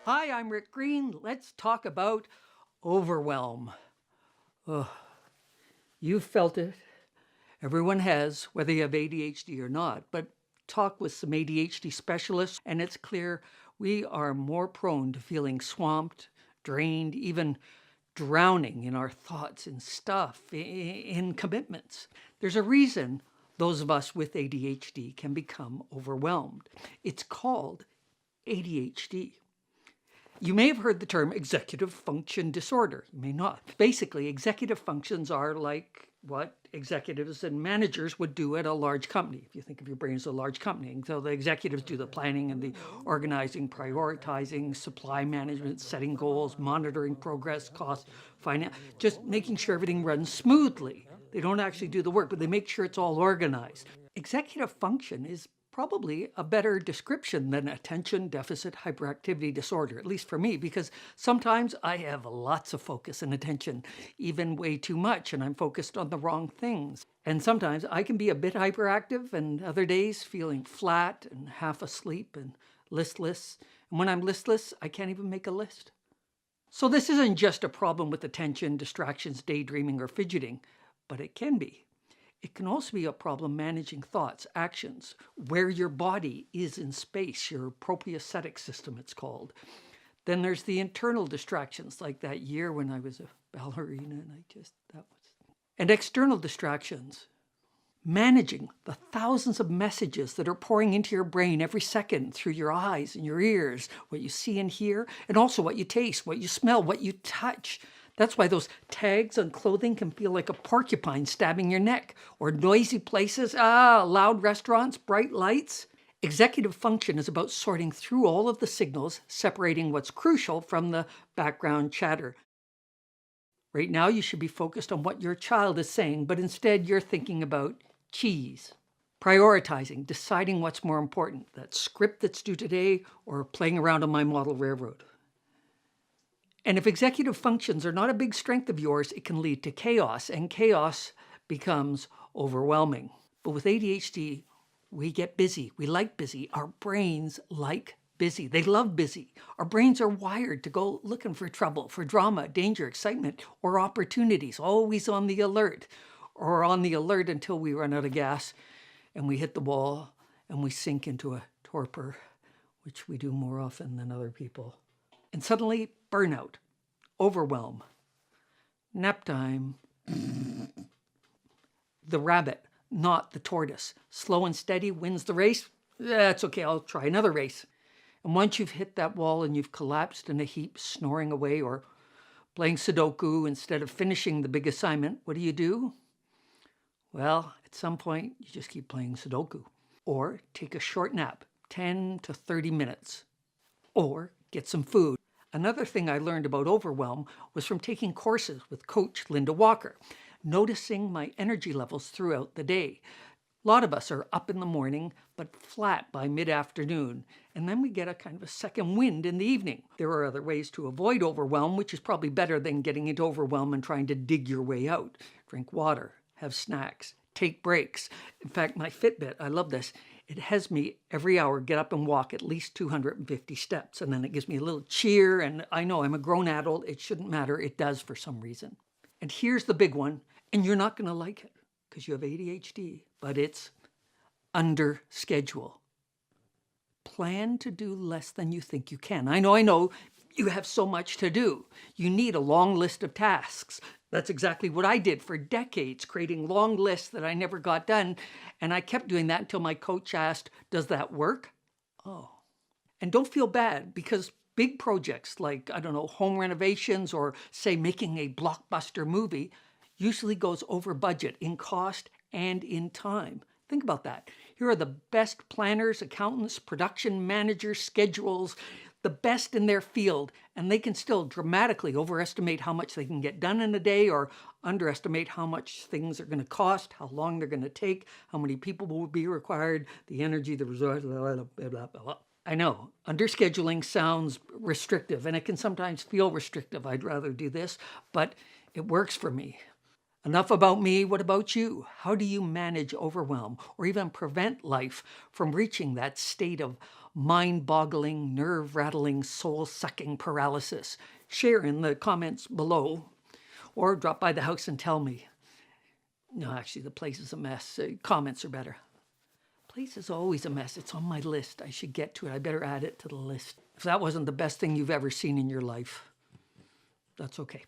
Hi, I'm Rick Green. Let's talk about overwhelm. Ugh. You've felt it. Everyone has, whether you have ADHD or not. But talk with some ADHD specialists, and it's clear we are more prone to feeling swamped, drained, even drowning in our thoughts and stuff, in commitments. There's a reason those of us with ADHD can become overwhelmed. It's called ADHD. You may have heard the term executive function disorder. You may not. Basically, executive functions are like what executives and managers would do at a large company. If you think of your brain as a large company. And so the executives do the planning and the organizing, prioritizing, supply management, setting goals, monitoring progress, costs, finance, just making sure everything runs smoothly. They don't actually do the work, but they make sure it's all organized. Executive function is probably a better description than attention deficit hyperactivity disorder, at least for me, because sometimes I have lots of focus and attention, even way too much, and I'm focused on the wrong things. And sometimes I can be a bit hyperactive and other days feeling flat and half asleep and listless. And when I'm listless, I can't even make a list. So this isn't just a problem with attention, distractions, daydreaming, or fidgeting, but it can be. It can also be a problem managing thoughts, actions, where your body is in space, your proprioceptive system, it's called. Then there's the internal distractions, like that year when I was a ballerina, and and external distractions. Managing the thousands of messages that are pouring into your brain every second through your eyes and your ears, what you see and hear, and also what you taste, what you smell, what you touch. That's why those tags on clothing can feel like a porcupine stabbing your neck, or noisy places, loud restaurants, bright lights. Executive function is about sorting through all of the signals, separating what's crucial from the background chatter. Right now, you should be focused on what your child is saying, but instead you're thinking about cheese. Prioritizing, deciding what's more important, that script that's due today or playing around on my model railroad. And if executive functions are not a big strength of yours, it can lead to chaos, and chaos becomes overwhelming. But with ADHD, we get busy. We like busy. Our brains like busy. They love busy. Our brains are wired to go looking for trouble, for drama, danger, excitement, or opportunities, always on the alert, or on the alert until we run out of gas and we hit the wall and we sink into a torpor, which we do more often than other people. And suddenly, burnout, overwhelm, nap time, the rabbit, not the tortoise. Slow and steady wins the race. That's okay, I'll try another race. And once you've hit that wall and you've collapsed in a heap, snoring away or playing Sudoku instead of finishing the big assignment, what do? Well, at some point, you just keep playing Sudoku. Or take a short nap, 10 to 30 minutes. Or get some food. Another thing I learned about overwhelm was from taking courses with Coach Linda Walker, noticing my energy levels throughout the day. A lot of us are up in the morning, but flat by mid-afternoon, and then we get a kind of a second wind in the evening. There are other ways to avoid overwhelm, which is probably better than getting into overwhelm and trying to dig your way out. Drink water, have snacks, take breaks. In fact, my Fitbit, I love this, it has me every hour get up and walk at least 250 steps, and then it gives me a little cheer, and I know I'm a grown adult, it shouldn't matter, it does for some reason. And here's the big one, and you're not going to like it because you have ADHD, but it's under schedule. Plan to do less than you think you can. I know, you have so much to do. You need a long list of tasks. That's exactly what I did for decades, creating long lists that I never got done. And I kept doing that until my coach asked, does that work? Oh. And don't feel bad, because big projects like, home renovations or, say, making a blockbuster movie usually goes over budget in cost and in time. Think about that. Here are the best planners, accountants, production managers, schedules, the best in their field, and they can still dramatically overestimate how much they can get done in a day or underestimate how much things are going to cost, how long they're going to take, how many people will be required, the energy, the resources, blah, blah, blah, blah. I know, underscheduling sounds restrictive, and it can sometimes feel restrictive. I'd rather do this, but it works for me. Enough about me, what about you? How do you manage overwhelm or even prevent life from reaching that state of mind-boggling, nerve-rattling, soul-sucking paralysis? Share in the comments below, or drop by the house and tell me. No, actually, the place is a mess. Comments are better. Place is always a mess. It's on my list. I should get to it. I better add it to the list. If that wasn't the best thing you've ever seen in your life, that's okay.